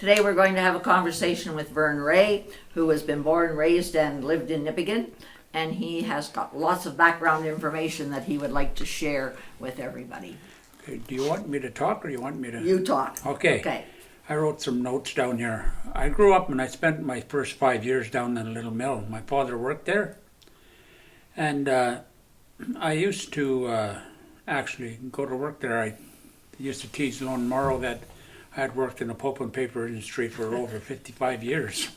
Today we're going to have a conversation with Vern Ray, who has been born, raised, and lived in Nipigon, and he has got lots of background information that he would like to share with everybody. Okay, do you want me to talk or you want me to? You talk. Okay. I wrote some notes down here. I grew up and I spent my first 5 years down in a little mill. My father worked there. And I used to actually go to work there. I used to tease Lone Morrow that I had worked in the pulp and paper industry for over 55 years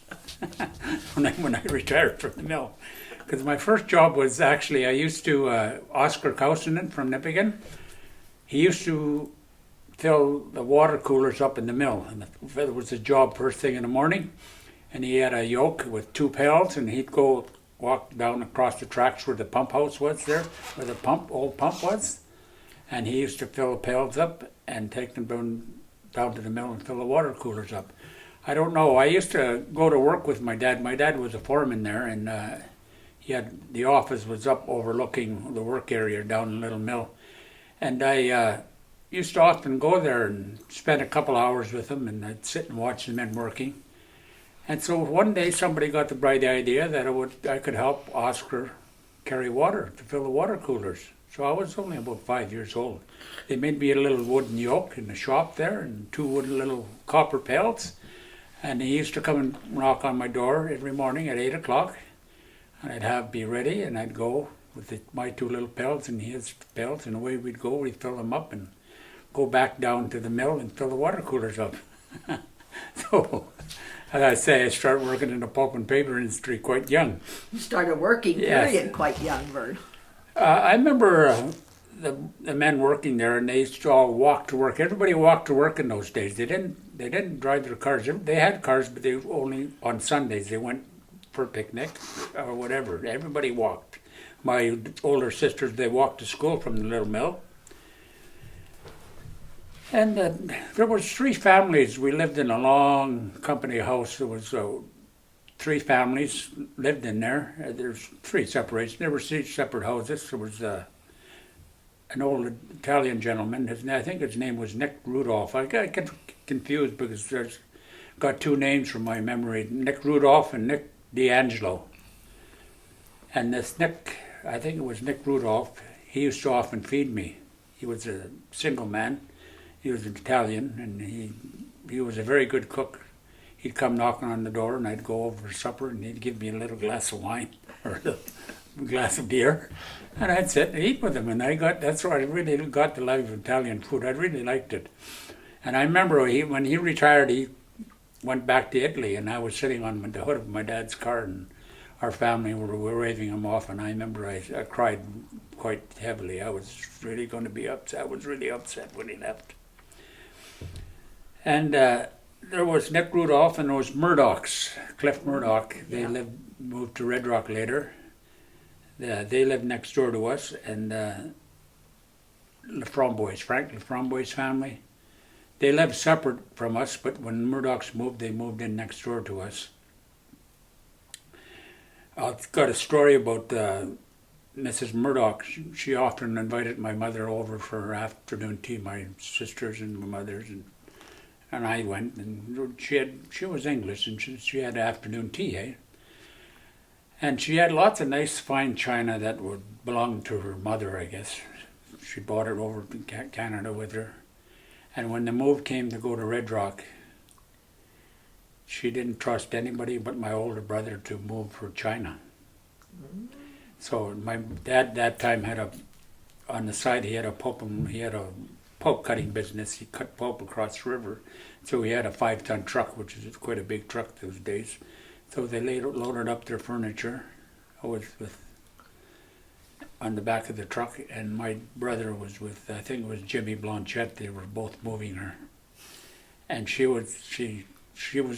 when I retired from the mill. Because my first job was actually, I used to, Oscar Kausinen from Nipigon, he used to fill the water coolers up in the mill. And there was a job first thing in the morning, and he had a yoke with 2 pails, and he'd go walk down across the tracks where the pump house was there, where the old pump was. And he used to fill the pails up and take them down to the mill and fill the water coolers up. I don't know. I used to go to work with my dad. My dad was a foreman there, and the office was up overlooking the work area down in the little mill. And I used to often go there and spend a couple hours with him, and I'd sit and watch the men working. And so one day somebody got the bright idea that I could help Oscar carry water to fill the water coolers. So I was only about 5 years old. They made me a little wooden yoke in the shop there and 2 wooden little copper pails. And he used to come and knock on my door every morning at 8 o'clock. And I'd be ready, and I'd go with my 2 little pails and his pails, and away we'd go. We'd fill them up and go back down to the mill and fill the water coolers up. So, as I say, I started working in the pulp and paper industry quite young. You started working, period, quite young, Vern. I remember the men working there, and they used to all walk to work. Everybody walked to work in those days. They didn't drive their cars. They had cars, but they only on Sundays they went for a picnic or whatever. Everybody walked. My older sisters, they walked to school from the little mill. And there was 3 families. We lived in a long company house. There was 3 families lived in there. There's 3 separations. There were 3 separate houses. There was an old Italian gentleman. I think his name was Nick Rudolph. I got confused because there's got 2 names from my memory: Nick Rudolph and Nick D'Angelo. And this Nick, I think it was Nick Rudolph, he used to often feed me. He was a single man. He was an Italian, and he was a very good cook. He'd come knocking on the door, and I'd go over for supper, and he'd give me a little glass of wine or a glass of beer, and I'd sit and eat with him. And that's where I really got the love of Italian food. I really liked it. And I remember when he retired, he went back to Italy, and I was sitting on the hood of my dad's car, and our family were waving him off. And I remember I cried quite heavily. I was really going to be upset. I was really upset when he left. And there was Nick Rudolph, and there was Murdochs, Cliff Murdoch. They moved to Red Rock later. They lived next door to us, and Frank Leframbois family. They lived separate from us, but when Murdochs moved, they moved in next door to us. I've got a story about Mrs. Murdoch. She often invited my mother over for her afternoon tea, my sisters and my mothers, and I went, and she was English, and she had afternoon tea, eh? And she had lots of nice fine china that would belong to her mother, I guess. She brought it over to Canada with her. And when the move came to go to Red Rock, she didn't trust anybody but my older brother to move for China. Mm-hmm. So my dad that time on the side he had a pulp cutting business. He cut pulp across the river. So he had a 5-ton truck, which is quite a big truck those days. So they loaded up their furniture on the back of the truck, and my brother was with, I think it was Jimmy Blanchette. They were both moving her. And she was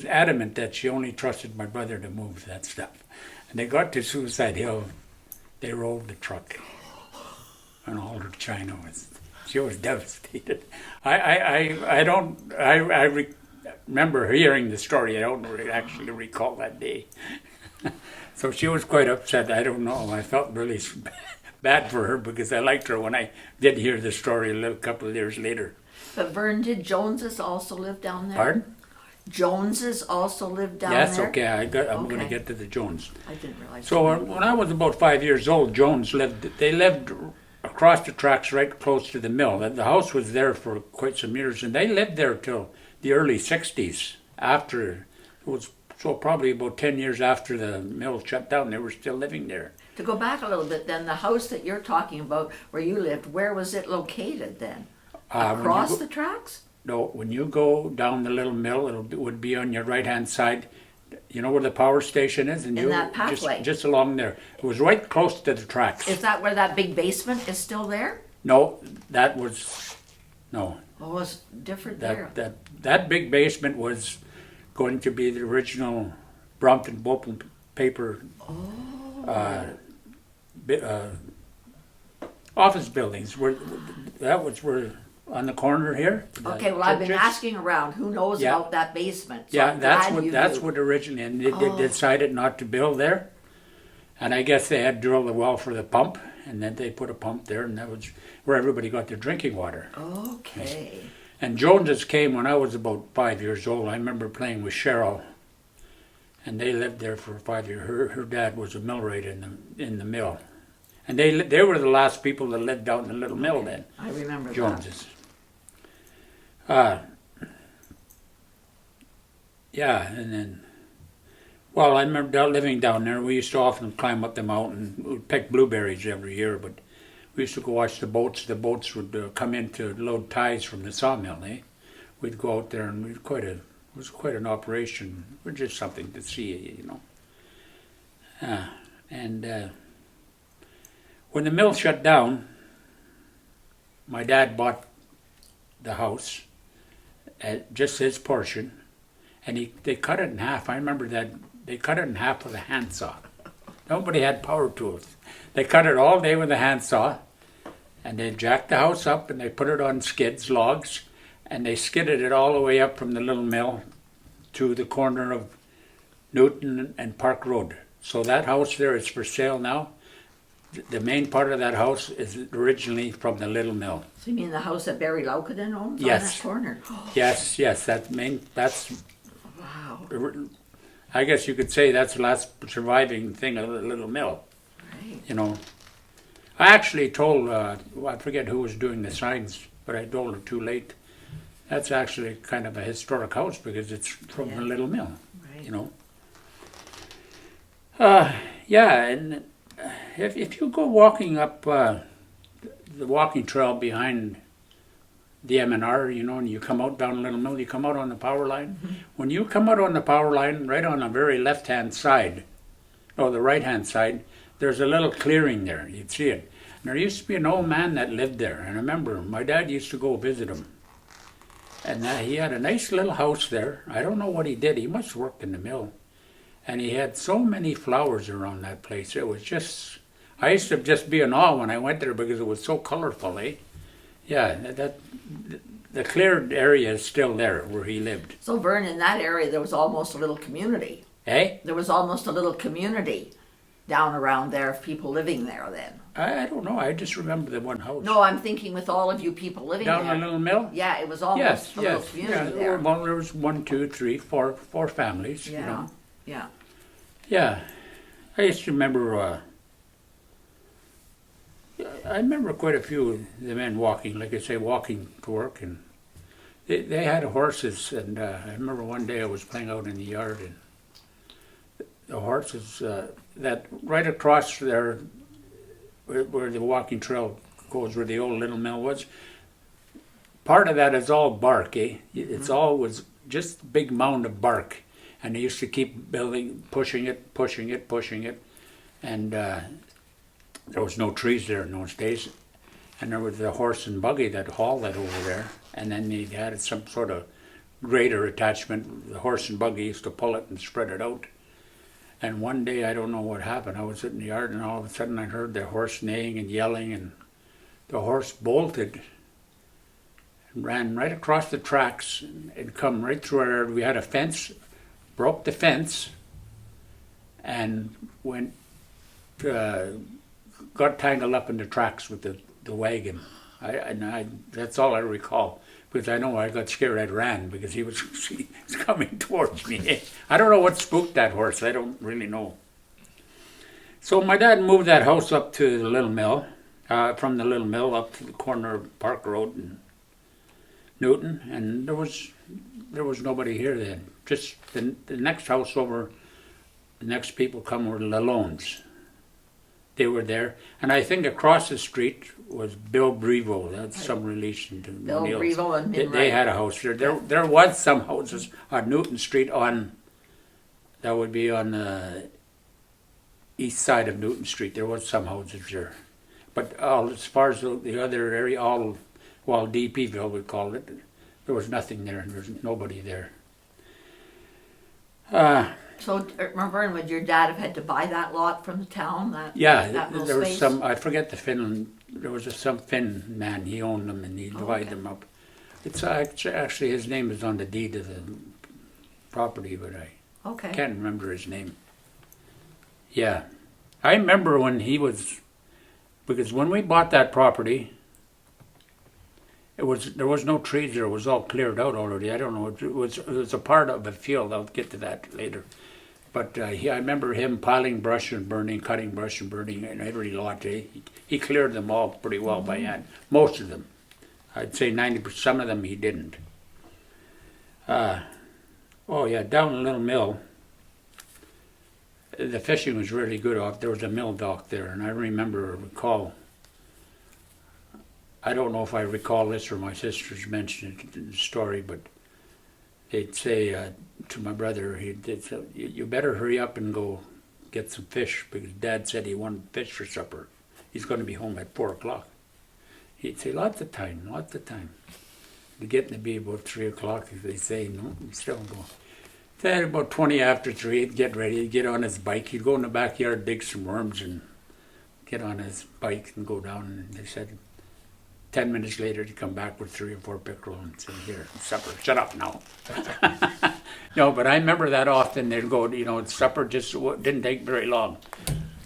adamant that she only trusted my brother to move that stuff. And they got to Suicide Hill. They rolled the truck, and all her china she was devastated. I remember hearing the story. I don't actually recall that day. So she was quite upset. I don't know. I felt really bad for her because I liked her when I did hear the story a couple of years later. But Vern, did Joneses also live down there? Pardon? Joneses also lived down Yes, there? okay, I'm going to Okay. get to the Jones. I didn't realize. So when I was about 5 years old, they lived across the tracks right close to the mill. The house was there for quite some years, and they lived there till the early 60s. After, it was so probably about 10 years after the mill shut down, they were still living there. To go back a little bit then, the house that you're talking about where you lived, where was it located then? When you Across go- the tracks? No, when you go down the little mill, it would be on your right-hand side. You know where the power station is? And In that pathway. Just along there. It was right close to the tracks. Is that where that big basement is still there? No, that was, no. Oh, it's different there. That big basement was going to be the original Brompton Pulp and Paper office buildings. That was where on the corner here. Okay, well, I've been churches. asking around. Who knows Yeah. about that basement? So Yeah, I'm glad you that's knew. what originally, and they decided not to build there. And I guess they had drilled a well for the pump, and then they put a pump there, and that was where everybody got their drinking water. Okay. And Joneses came when I was about 5 years old. I remember playing with Cheryl, and they lived there for 5 years. Her dad was a millwright in the mill, and they were the last people that lived out in the little mill then. I remember that. Joneses. Yeah, and then, well, I remember living down there. We used to often climb up the mountain. We'd pick blueberries every year, but we used to go watch the boats. The boats would come in to load ties from the sawmill, eh? We'd go out there, and it was quite an operation. It was just something to see, you know. And when the mill shut down, my dad bought the house, just his portion, and they cut it in half. I remember that they cut it in half with a handsaw. Nobody had power tools. They cut it all day with a handsaw, and they jacked the house up and they put it on logs, and they skidded it all the way up from the little mill to the corner of Newton and Park Road. So that house there is for sale now. The main part of that house is originally from the little mill. So you mean the house that Barry Laukinen owns on Yes. that corner? Yes, that's, Wow. I guess you could say that's the last surviving thing of the little mill, Right. you know. I actually told, I forget who was doing the signs, but I told her too late. That's actually kind of a historic house because it's from the little mill, Right. you know. Yeah, and if you go walking up the walking trail behind the M&R, you know, and you come out down Little Mill, you come out on the power line. Mm-hmm. When you come out on the power line, right on the very left-hand side, or the right-hand side, there's a little clearing there. You'd see it. And there used to be an old man that lived there. And I remember my dad used to go visit him. And he had a nice little house there. I don't know what he did. He must have worked in the mill. And he had so many flowers around that place. It was just, I used to just be in awe when I went there because it was so colorful, eh? Yeah, the cleared area is still there where he lived. So Vern, in that area, there was almost a little community. Eh? There was almost a little community down around there of people living there then. I don't know. I just remember the one house. No, I'm thinking with all of you people living Down there. the little mill? Yeah, it was almost a little community there. Well, there was 1, 2, 3, 4 families. Yeah, You know. yeah. Yeah. I used to remember, I remember quite a few of the men walking, like I say, walking to work. And they had horses. And I remember one day I was playing out in the yard. And the horses, that right across there, where the walking trail goes, where the old little mill was, part of that is all bark, eh? It's all was just a big mound of bark. And they used to keep building, pushing it. And there was no trees there in those days. And there was the horse and buggy that hauled it over there. And then they had some sort of grader attachment. The horse and buggy used to pull it and spread it out. And one day, I don't know what happened, I was in the yard and all of a sudden I heard the horse neighing and yelling, and the horse bolted and ran right across the tracks and come right through our yard. We had a fence, broke the fence, and went, got tangled up in the tracks with the wagon. That's all I recall. because I know I got scared. I ran because he was coming towards me. I don't know what spooked that horse. I don't really know. So my dad moved that house up to the Little Mill, from the Little Mill up to the corner of Park Road and Newton, and there was nobody here then. Just the next house over, the next people come were the Lalondes. They were there, and I think across the street was Bill Brevo. That's some relation to Bill Neil's. Brevo and They had a house there. There was some houses on Newton Street that would be on the east side of Newton Street. There was some houses there, but as far as the other area, DPville we called it, there was nothing there. There was nobody there. So, Vern, would your dad have had to buy that lot from the town? That little there was space? some. I forget the Finn. There was some Finn man. He owned them and he divided them up. It's actually his name is on the deed of the property, but I can't remember his name. Yeah, I remember when he was, because when we bought that property, there was no trees there. It was all cleared out already. I don't know. It was a part of a field. I'll get to that later. But I remember him piling brush and burning, cutting brush and burning in every lot. He cleared them all pretty well by hand. Most of them. I'd say 90%. Some of them he didn't. Down in Little Mill, the fishing was really good off. There was a mill dock there, and I recall. I don't know if I recall this or my sisters mentioned it in the story, but they'd say to my brother, they'd say, you better hurry up and go get some fish, because Dad said he wanted fish for supper. He's going to be home at 4 o'clock. He'd say, lots of time. It'd get to be about 3 o'clock, as they say, no, he'd still go. Then about 20 after 3, he'd get ready, he'd get on his bike, he'd go in the backyard, dig some worms, and get on his bike and go down, and they said, 10 minutes later, he'd come back with 3 or 4 pickerel and say, here, supper, shut up now. No, but I remember that often. They'd go, supper just didn't take very long,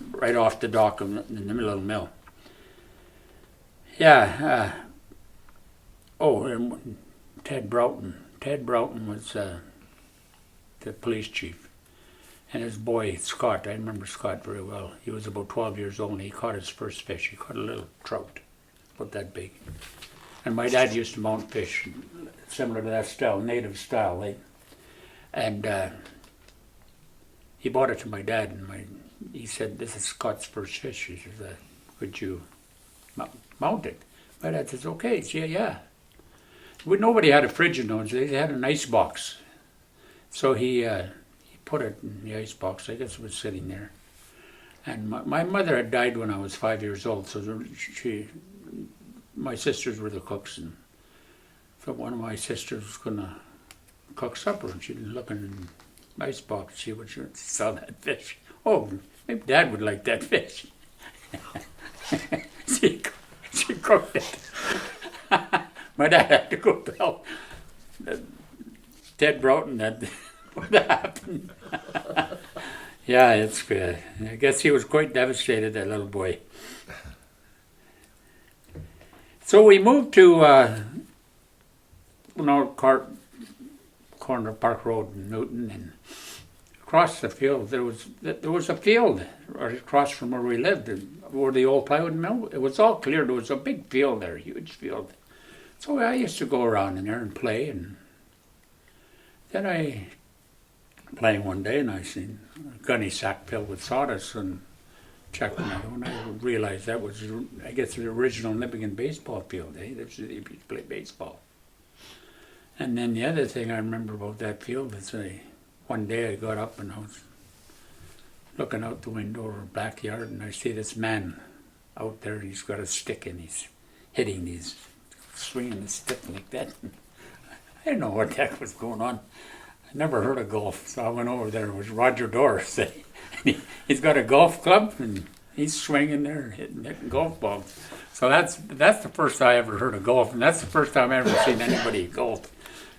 right off the dock in the middle of the mill. Yeah. And Ted Broughton. Ted Broughton was the police chief. And his boy, Scott, I remember Scott very well. He was about 12 years old, and he caught his first fish. He caught a little trout. About that big. And my dad used to mount fish similar to that style, native style. And he bought it to my dad, and he said, this is Scott's first fish. He said, could you mount it? My dad says, okay. Yeah. Nobody had a fridge in those days. They had an ice box. So he put it in the ice box. I guess it was sitting there. And my mother had died when I was 5 years old, so my sisters were the cooks, and so one of my sisters was going to cook supper, and she was looking in the ice box to see what she saw that fish. Oh, maybe Dad would like that fish. she cooked it. My dad had to go tell Ted Broughton that what happened. Yeah, it's good. I guess he was quite devastated, that little boy. So we moved to corner of Park Road in Newton, and across the field there was a field right across from where we lived, where the old plywood mill. It was all cleared. There was a big field there, a huge field. So I used to go around in there and play, and then I playing one day, and I seen a gunny sack filled with sawdust, and checked them out, and I realized that was, I guess, the original Nipigon baseball field. They used to play baseball. And then the other thing I remember about that field is one day I got up and I was looking out the window over the backyard, and I see this man out there. He's got a stick and he's hitting these, swinging the stick like that. I didn't know what the heck was going on. I never heard of golf, so I went over there. It was Roger Doris. He's got a golf club, and he's swinging there, hitting golf balls. So that's the first I ever heard of golf, and that's the first time I ever seen anybody golf.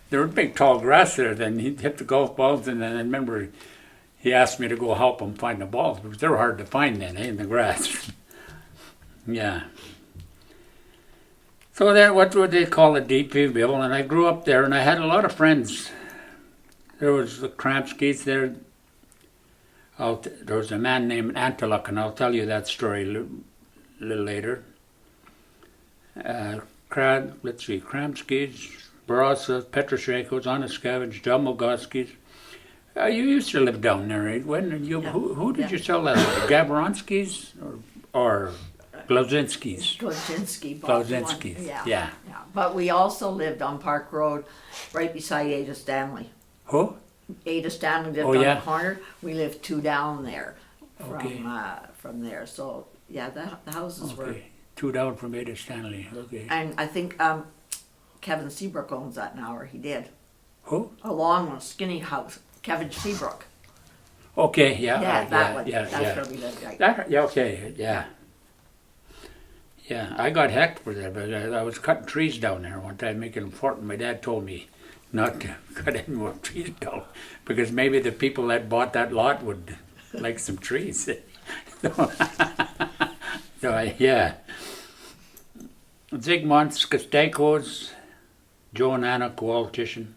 There was big tall grass there. Then he'd hit the golf balls, and then I remember he asked me to go help him find the balls, because they were hard to find then, in the grass. Yeah. So that what would they call a DPville, and I grew up there, and I had a lot of friends. There was the Kramskys there. There was a man named Anteluk, and I'll tell you that story a little later. Let's see, Kramskys, Barasa, Petroshenkos, Anaskavich, Domolgoskis. You used to live down there, right? Who did you sell that to? Gavronskis or Glazinskis? Glazinski. Yeah. But we also lived on Park Road, right beside Ada Stanley. Who? Ada Stanley lived on the corner. We lived 2 down there from there. So yeah, the houses were 2 down from Ada Stanley. Okay. And I think Kevin Seabrook owns that now, or he did. Who? A long one, skinny house. Kevin Seabrook. Okay, yeah. Yeah, that one. Yeah, That's where we lived, right? Okay, yeah. Yeah, I got hecked for that, but I was cutting trees down there one time, making a fort, and my dad told me not to cut any more trees down, because maybe the people that bought that lot would like some trees. Yeah. Zygmunt Skostakos, Joe and Anna Kowaltician.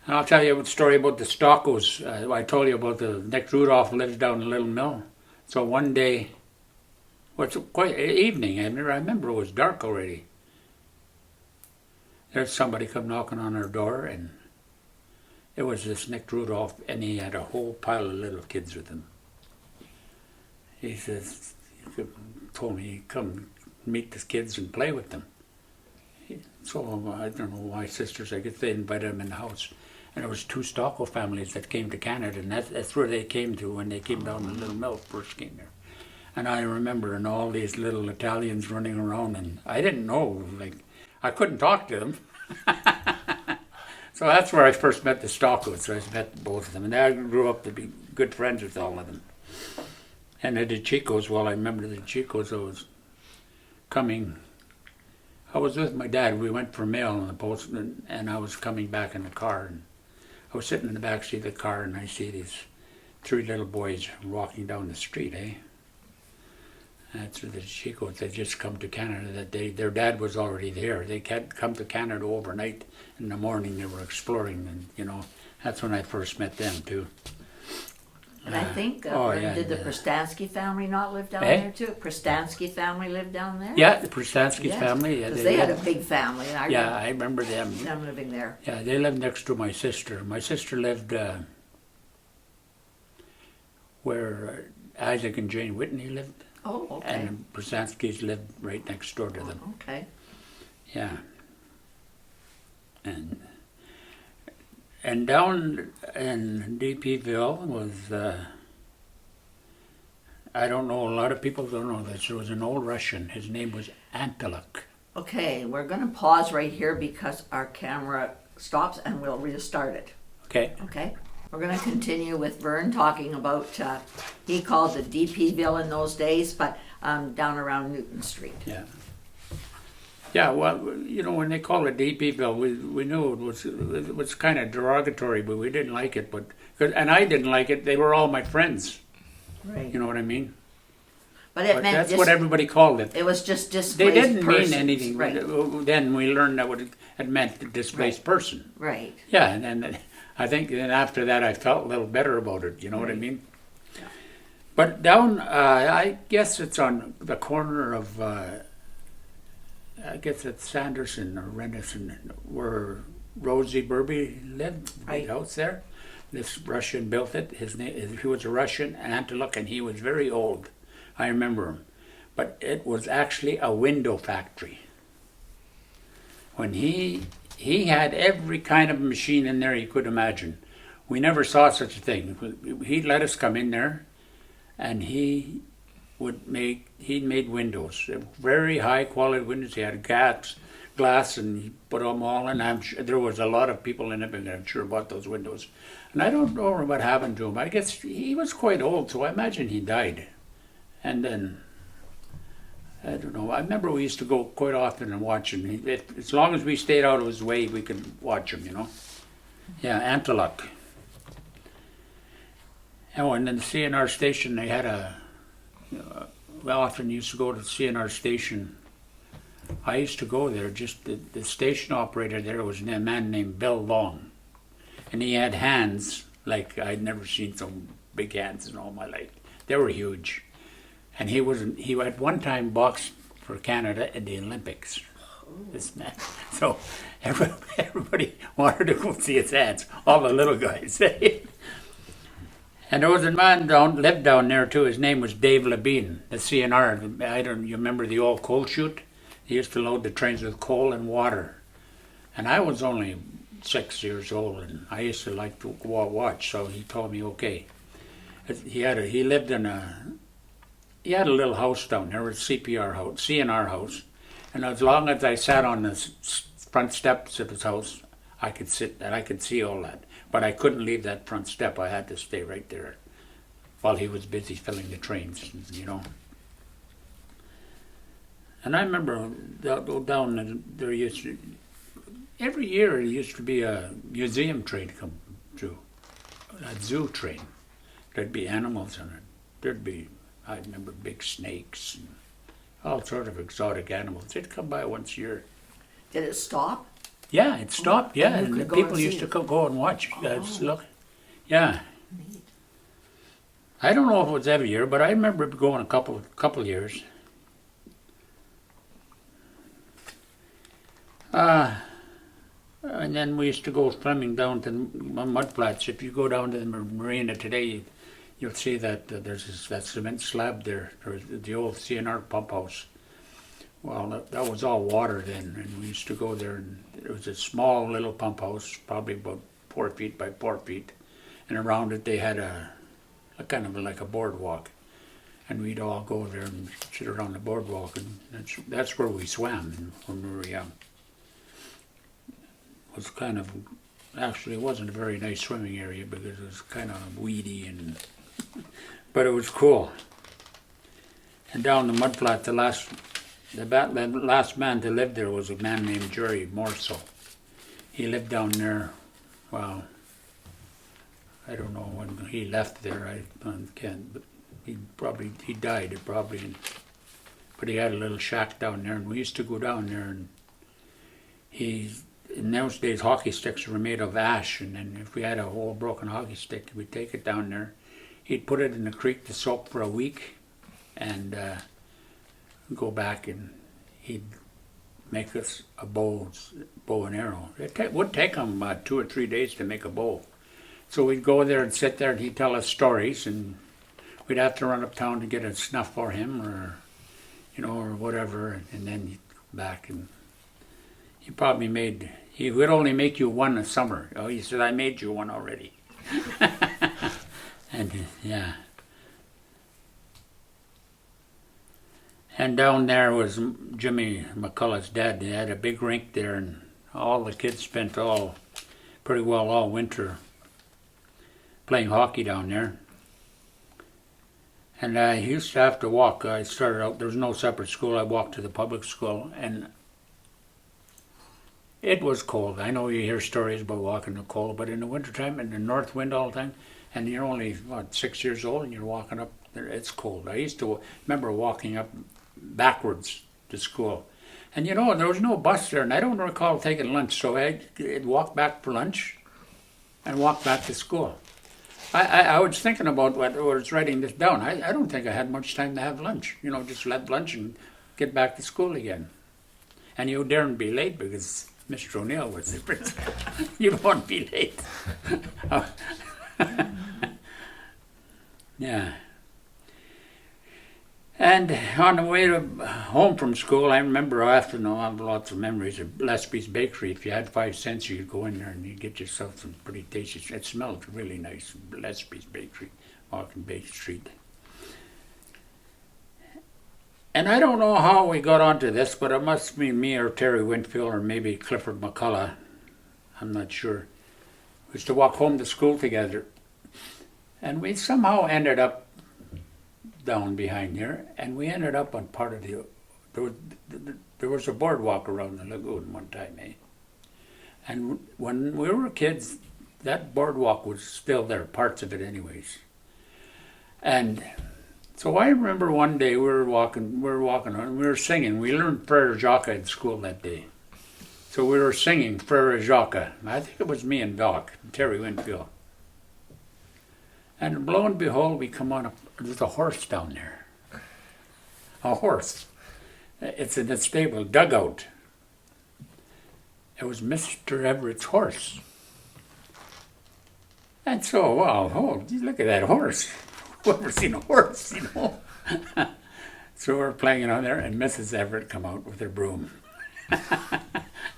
And I'll tell you a story about the Stockos. I told you about the Nick Rudolph lives down in Little Mill. So one day, it's quite evening, I remember it was dark already. There's somebody come knocking on our door, and it was this Nick Rudolph, and he had a whole pile of little kids with him. He says, told me, come meet the kids and play with them. So I don't know, my sisters, I guess they invited him in the house. And there was 2 Stocko families that came to Canada, and that's where they came to when they came down to Little Mill, first came there. And I remember and all these little Italians running around, and I didn't know, I couldn't talk to them. So that's where I first met the Stockos. I met both of them, and I grew up to be good friends with all of them. And the Chicos, I remember the Chicos, I was with my dad. We went for mail on the post, and I was coming back in the car, and I was sitting in the back seat of the car, and I see these 3 little boys walking down the street, That's the Chicos. They just come to Canada that day. Their dad was already there. They had come to Canada overnight. In the morning they were exploring, and that's when I first met them too. And I think, did the Prestansky family not live down there too? Prestansky family lived down there? Yeah, the Prestansky family. Yeah, because they had a big family. I remember them. Them living there. Yeah, they lived next to my sister. My sister lived where Isaac and Jane Whitney lived. Oh, okay. And the Prstanskys lived right next door to them. Okay. Yeah. And down in DPville was, I don't know, a lot of people don't know this, there was an old Russian, his name was Anteluk. Okay, we're going to pause right here because our camera stops and we'll restart it. Okay. Okay. We're going to continue with Vern talking about, he called it DPville in those days, but down around Newton Street. Yeah. Yeah, well, when they called it DPville, we knew it was kind of derogatory, but we didn't like it. And I didn't like it. They were all my friends. Right. You know what I mean? But it meant that's what everybody called it. It was just displaced They didn't persons. mean anything. Right. Then we learned that it meant displaced person. Right. Yeah, and then I think then after that I felt a little better about it. You know what I mean? Yeah. But down, I guess it's on the corner of. I guess it's Sanderson or Renison, where Rosie Burby lived, big house there. This Russian built it. He was a Russian, Anteluk, and he was very old. I remember him. But it was actually a window factory. When he had every kind of machine in there you could imagine. We never saw such a thing. He'd let us come in there, and he made windows, very high quality windows. He had glass, and he put them all in. I'm sure there was a lot of people in it, and I'm sure bought those windows. And I don't know what happened to him. I guess he was quite old, so I imagine he died. And then, I don't know. I remember we used to go quite often and watch him. As long as we stayed out of his way, we could watch him, Yeah, Anteluk. And then the CNR station, they had we often used to go to the CNR station I used to go there. Just the station operator there was a man named Bill Long, and he had hands like I'd never seen so big hands in all my life. They were huge, and he at one time boxed for Canada at the Olympics. This man, so everybody wanted to go see his hands. All the little guys. And there was a man lived down there too. His name was Dave Labine, the CNR. You remember the old coal chute? He used to load the trains with coal and water. And I was only 6 years old, and I used to like to watch. So he told me, okay. He had a little house down there, a CNR house. And as long as I sat on the front steps of his house, I could sit and I could see all that. But I couldn't leave that front step. I had to stay right there while he was busy filling the trains, you know. And I remember down there every year there used to be a museum train come through, a zoo train. There'd be animals in it. I remember big snakes and all sort of exotic animals. They'd come by once a year. Did it stop? Yeah, it stopped. Yeah, and and the go people and used see to it. go and watch. Oh. Look, yeah. Neat. I don't know if it was every year, but I remember going a couple years. And then we used to go swimming down to the mud flats. If you go down to the marina today, you'll see that there's that cement slab there. There's the old CNR pump house. Well, that was all water then, and we used to go there, and it was a small little pump house, probably about 4 feet by 4 feet, and around it they had a kind of like a boardwalk, and we'd all go there and sit around the boardwalk, and that's where we swam when we were young. It was actually it wasn't a very nice swimming area because it was kind of weedy, but it was cool. And down the mudflat, the last man to live there was a man named Jerry Morso. He lived down there, well, I don't know when he left there, I can't, but he died probably, but he had a little shack down there, and we used to go down there, and in those days hockey sticks were made of ash, and then if we had a whole broken hockey stick, we'd take it down there, he'd put it in the creek to soak for a week, and go back, and he'd make us a bow and arrow. It would take him about 2 or 3 days to make a bow. So we'd go there and sit there, and he'd tell us stories, and we'd have to run uptown to get a snuff for him, or whatever, and then he'd come back, and he would only make you one a summer. Oh, he said, I made you one already. And yeah. And down there was Jimmy McCullough's dad. They had a big rink there, and all the kids spent pretty well all winter playing hockey down there. And I used to have to walk. I started out, there was no separate school. I walked to the public school, and it was cold. I know you hear stories about walking in the cold, but in the wintertime, in the north wind all the time, and you're only, 6 years old, and you're walking up there, it's cold. I used to remember walking up backwards to school. And there was no bus there, and I don't recall taking lunch, so I'd walk back for lunch and walk back to school. I was thinking about what I was writing this down. I don't think I had much time to have lunch. Just have lunch and get back to school again. And you daren't be late because Mr. O'Neill was the principal. You don't want to be late. Yeah. And on the way home from school, I remember I have lots of memories of Lespi's Bakery. If you had 5 cents, you'd go in there and you'd get yourself some pretty tasty. It smelled really nice, Lespi's Bakery, walking Bay Street. And I don't know how we got onto this, but it must be me or Terry Winfield or maybe Clifford McCullough. I'm not sure. We used to walk home to school together. And we somehow ended up down behind here, and we ended up on part of there was a boardwalk around the lagoon one time, eh? And when we were kids, that boardwalk was still there, parts of it anyways. And So I remember one day we were walking on, we were singing. We learned Frere Jacques in school that day. So we were singing Frere Jacques. I think it was me and Doc, Terry Winfield. And lo and behold, we come on, there's a horse down there. A horse. It's in the stable, dugout. It was Mr. Everett's horse. And so, wow, oh, look at that horse. Who ever seen a horse, you know? So we're playing it on there, and Mrs. Everett come out with her broom.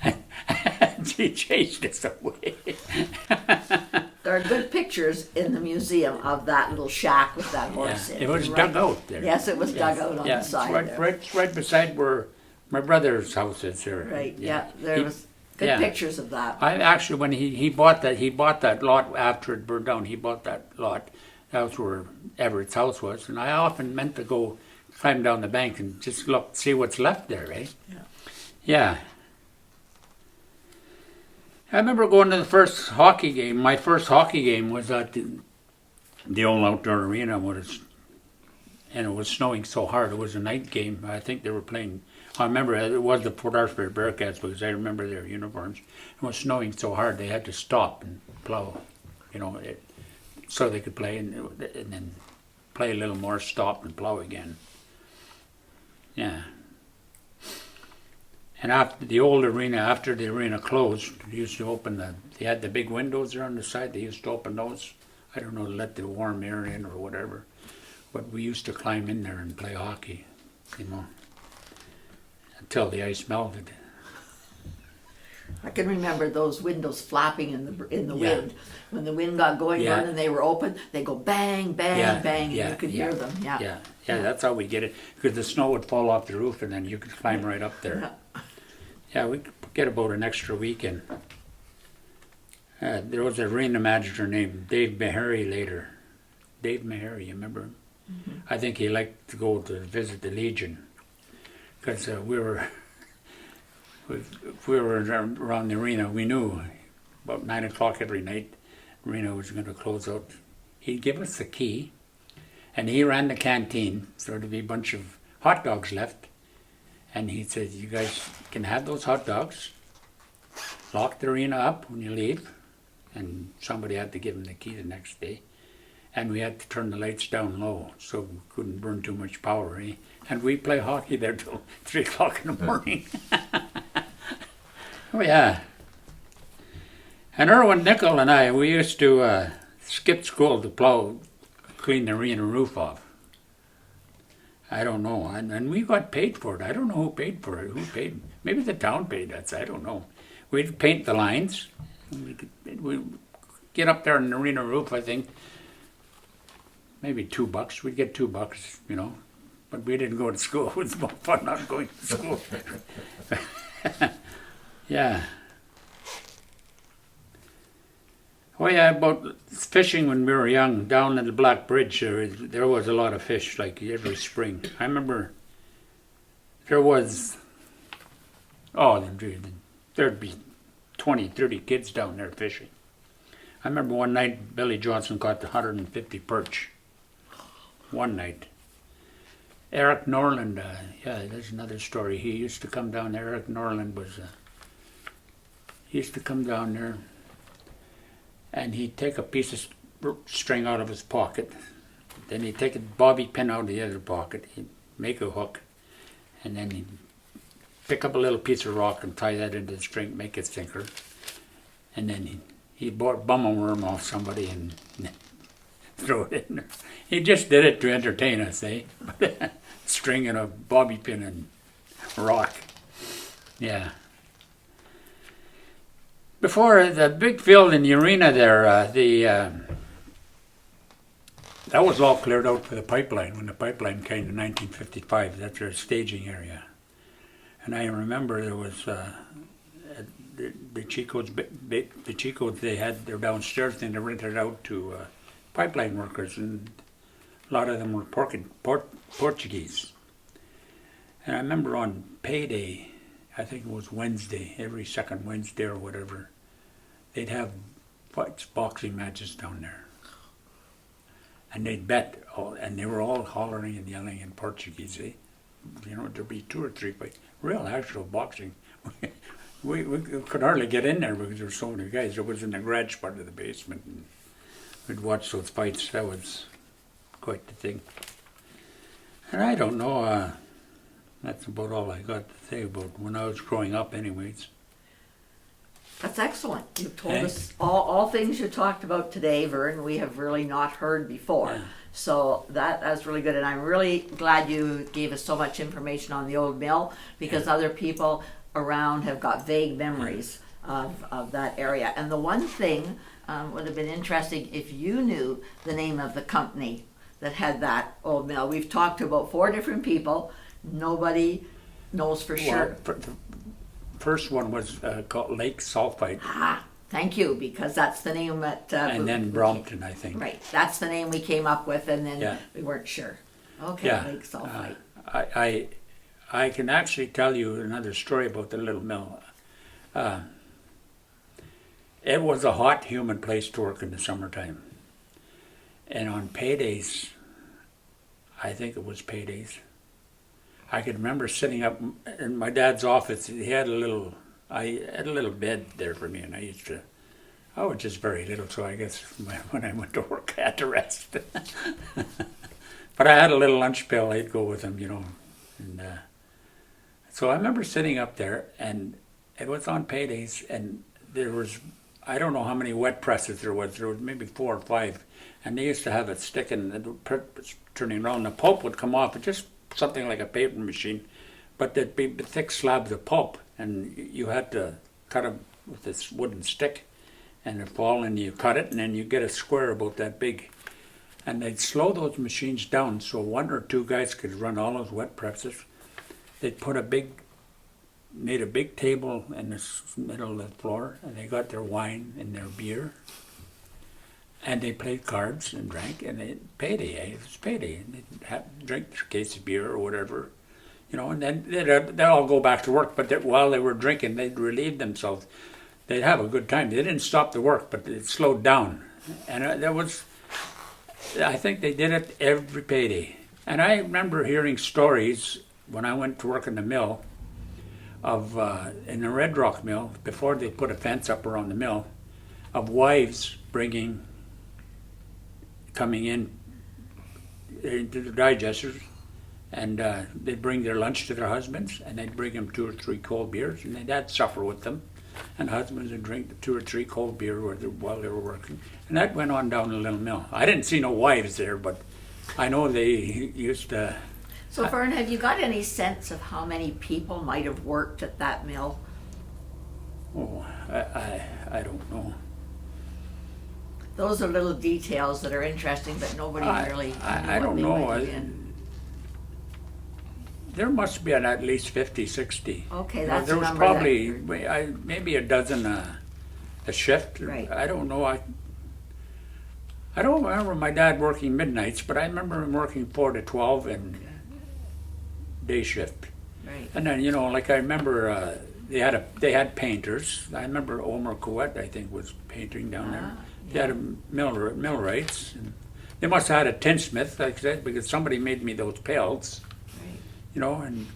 And she chased us away. There are good pictures in the museum of that little shack with that horse in it. It was You're dug right. out there. Yes, it was dug out on the side there. Right beside where my brother's house is there. Right, yeah, there was good pictures of that. I actually, when he bought that lot after it burned down. He bought that lot. That was where Everett's house was, and I often meant to go climb down the bank and just look, see what's left there, eh? Yeah. Yeah. I remember going to the first hockey game. My first hockey game was at the old outdoor arena, and it was snowing so hard. It was a night game. I think they were playing. I remember it was the Port Arthur Bearcats because I remember their uniforms. It was snowing so hard they had to stop and plow, so they could play and then play a little more, stop and plow again. Yeah. And after the old arena, after the arena closed, they used to open they had the big windows there on the side. They used to open those, I don't know, to let the warm air in or whatever. But we used to climb in there and play hockey, until the ice melted. I can remember those windows flapping in the Yeah. wind. When the wind got going, Yeah. and they were open, they go bang, bang, Yeah, bang, and yeah, you could yeah. hear them. Yeah. Yeah, that's how we get it. Because the snow would fall off the roof and then you could climb right up there. Yeah. Yeah, we could get about an extra weekend. There was an arena manager named Dave Meharry later. Dave Meharry, you remember him? Mm-hmm. I think he liked to go to visit the Legion. Because if we were around the arena, we knew about 9 o'clock every night, the arena was going to close out. He'd give us the key, and he ran the canteen, so there'd be a bunch of hot dogs left. And he said, you guys can have those hot dogs, lock the arena up when you leave, and somebody had to give him the key the next day. And we had to turn the lights down low so we couldn't burn too much power, eh? And we play hockey there till 3 o'clock in the morning. Oh yeah. And Erwin Nickel and I, we used to skip school to clean the arena roof off. I don't know. And we got paid for it. I don't know who paid for it. Who paid? Maybe the town paid us. I don't know. We'd paint the lines. We'd get up there on the arena roof, I think. Maybe $2. We'd get $2, But we didn't go to school. It was more fun not going to school. Yeah. Oh yeah, about fishing when we were young, down in the Black Bridge, there was a lot of fish, like every spring. I remember there was, there'd be 20, 30 kids down there fishing. I remember one night Billy Johnson caught 150 perch. One night. Eric Norland, there's another story. He used to come down there. Eric Norland he used to come down there and he'd take a piece of string out of his pocket. Then he'd take a bobby pin out of the other pocket. He'd make a hook and then he'd pick up a little piece of rock and tie that into the string, make a sinker. And then he'd bum a worm off somebody and throw it in there. He just did it to entertain us, eh? String and a bobby pin and rock. Yeah. Before the big field in the arena there, that was all cleared out for the pipeline when the pipeline came in 1955. That's their staging area. And I remember there was the Chicos, they had their downstairs and they rented it out to pipeline workers, and a lot of them were Portuguese. And I remember on payday, I think it was Wednesday, every second Wednesday or whatever, they'd have boxing matches down there. and they'd bet, and they were all hollering and yelling in Portuguese. Eh? You know, there'd be 2 or 3 fights, real actual boxing. we could hardly get in there because there were so many guys. It was in the garage part of the basement, and we'd watch those fights. That was quite the thing. And I don't know, that's about all I got to say about when I was growing up anyways. That's excellent. You've told us all things you talked about today, Vern, we have really not heard before. Yeah. So that's really good, and I'm really glad you gave us so much information on the old mill, because other people around have got vague memories of that area. And the one thing would have been interesting if you knew the name of the company that had that old mill. We've talked to about 4 different people. Nobody knows for sure. Well, the first one was called Lake Sulphite. Thank you, because that's the name that... and then Brompton, I think. Right, that's the name we came up with, and then we weren't sure. Okay, Lake Sulphite. I can actually tell you another story about the little mill. It was a hot, humid place to work in the summertime. And on paydays, I think it was paydays, I could remember sitting up in my dad's office. He had I had a little bed there for me, and I was just very little, so I guess when I went to work I had to rest. But I had a little lunch pail, I'd go with him, you know. And so I remember sitting up there, and it was on paydays, and there was, I don't know how many wet presses there was maybe 4 or 5, and they used to have it sticking, turning around, the pulp would come off, it's just something like a paper machine, but there'd be thick slabs of pulp, and you had to cut them with this wooden stick, and it'd fall, and you cut it, and then you get a square about that big. And they'd slow those machines down so 1 or 2 guys could run all those wet presses. They'd made a big table in the middle of the floor, and they got their wine and their beer, and they played cards and drank, and it was payday, and they'd drink a case of beer or whatever, you know, and then they'd all go back to work, but while they were drinking, they'd relieve themselves. They'd have a good time. They didn't stop the work, but it slowed down, and I think they did it every payday. And I remember hearing stories when I went to work in the mill of, in the Red Rock mill, before they put a fence up around the mill, of wives coming in into the digesters, and they'd bring their lunch to their husbands, and they'd bring them 2 or 3 cold beers, and they'd have supper with them, and husbands would drink 2 or 3 cold beer while they were working. And that went on down the little mill. I didn't see no wives there, but I know they used to... So, Vern, have you got any sense of how many people might have worked at that mill? Oh, I don't know. Those are little details that are interesting, but nobody really knew I don't know. There must be at least 50, 60. Okay, that's there a was number probably maybe a dozen a shift. Right. I don't know. I don't remember my dad working midnights, but I remember him working 4 to 12 and day shift. Right. And then, you know, like I remember they had painters. I remember Omer Coet, I think, was painting down there. They had a millwrights. And they must have had a tinsmith, like I said, because somebody made me those pails. Right. You know, and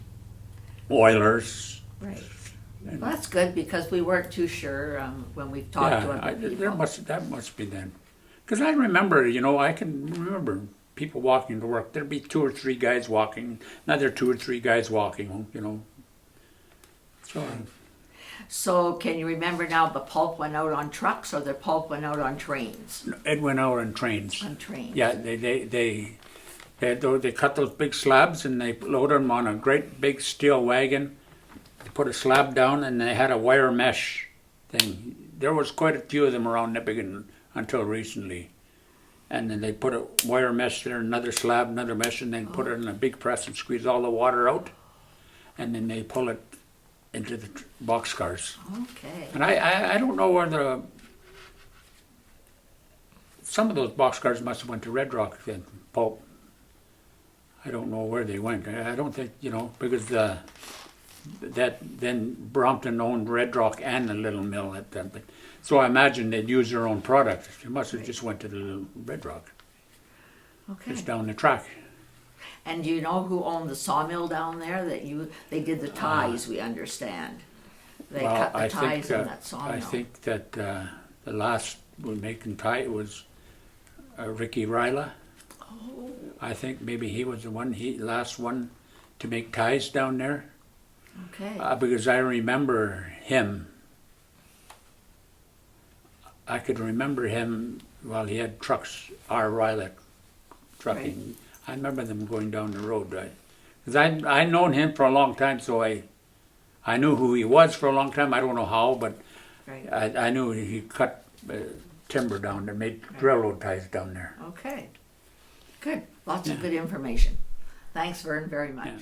oilers. Right. Well, that's good, because we weren't too sure when we talked to other people. That must be then. Because I remember, you know, I can remember people walking to work. There'd be 2 or 3 guys walking, another 2 or 3 guys walking, you know. So can you remember now, the pulp went out on trucks, or the pulp went out on trains? It went out on trains. On trains. Yeah, they cut those big slabs, and they loaded them on a great big steel wagon. They put a slab down, and they had a wire mesh thing. There was quite a few of them around Nipigon until recently. And then they put a wire mesh there, another slab, another mesh, and then put it in a big press and squeeze all the water out. And then they pull it into the boxcars. Okay. And I don't know where some of those boxcars must have went to Red Rock then, pulp. I don't know where they went. I don't think, you know, because then Brompton owned Red Rock and the little mill at that. So I imagine they'd use their own product. It must have just went to the little Red Rock. Okay. just down the track. And do you know who owned the sawmill down there they did the ties, we understand. They cut the ties in that sawmill. I think that the last one making tie was Ricky Ryla. Oh, I think maybe he was the last one to make ties down there. okay. Because I remember him. I could remember him while he had trucks, R. Ryla trucking. Right. I remember them going down the road, right? Because I'd known him for a long time, so I knew who he was for a long time. I don't know how, but Right. I knew he cut timber down there, made railroad ties down there. Okay. Good. Lots of good information. Thanks, Vern, very much. Yeah.